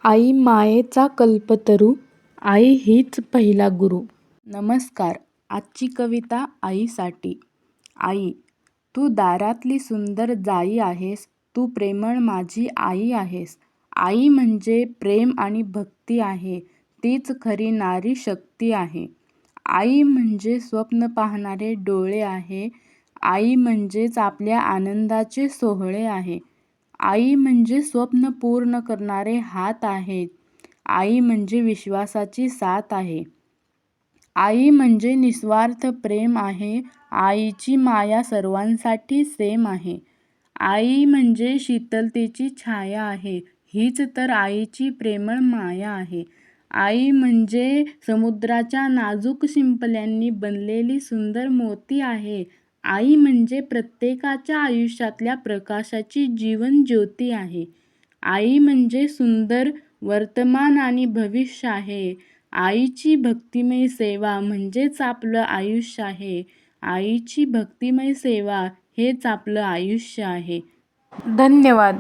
आई मायेचा कल्पतरू, आई हीच पहिला गुरु. नमस्कार. आजची कविता आईसाठी. आई, तू दारातली सुंदर जाई आहेस, तू प्रेमळ माझी आई आहेस. आई म्हणजे प्रेम आणि भक्ती आहे, तीच खरी नारी शक्ती आहे. आई म्हणजे स्वप्न पाहणारे डोळे आहे, आई म्हणजेच आपल्या आनंदाचे सोहळे आहे. आई म्हणजे स्वप्न पूर्ण करणारे हात आहेत, आई म्हणजे विश्वासाची साथ आहे. आई म्हणजे निस्वार्थ प्रेम आहे, आईची माया सर्वांसाठी सेम आहे. आई म्हणजे शीतलतेची छाया आहे, हीच तर आईची प्रेमळ माया आहे. आई म्हणजे समुद्राच्या नाजूक शिंपल्यांनी बनलेली सुंदर मोती आहे. आई म्हणजे प्रत्येकाच्या आयुष्यातल्या प्रकाशाची जीवन ज्योती आहे. आई म्हणजे सुंदर वर्तमान आणि भविष्य आहे. आईची भक्तिमय सेवा म्हणजेच आपलं आयुष्य आहे. आईची भक्तिमय सेवा हेच आपलं आयुष्य आहे. धन्यवाद.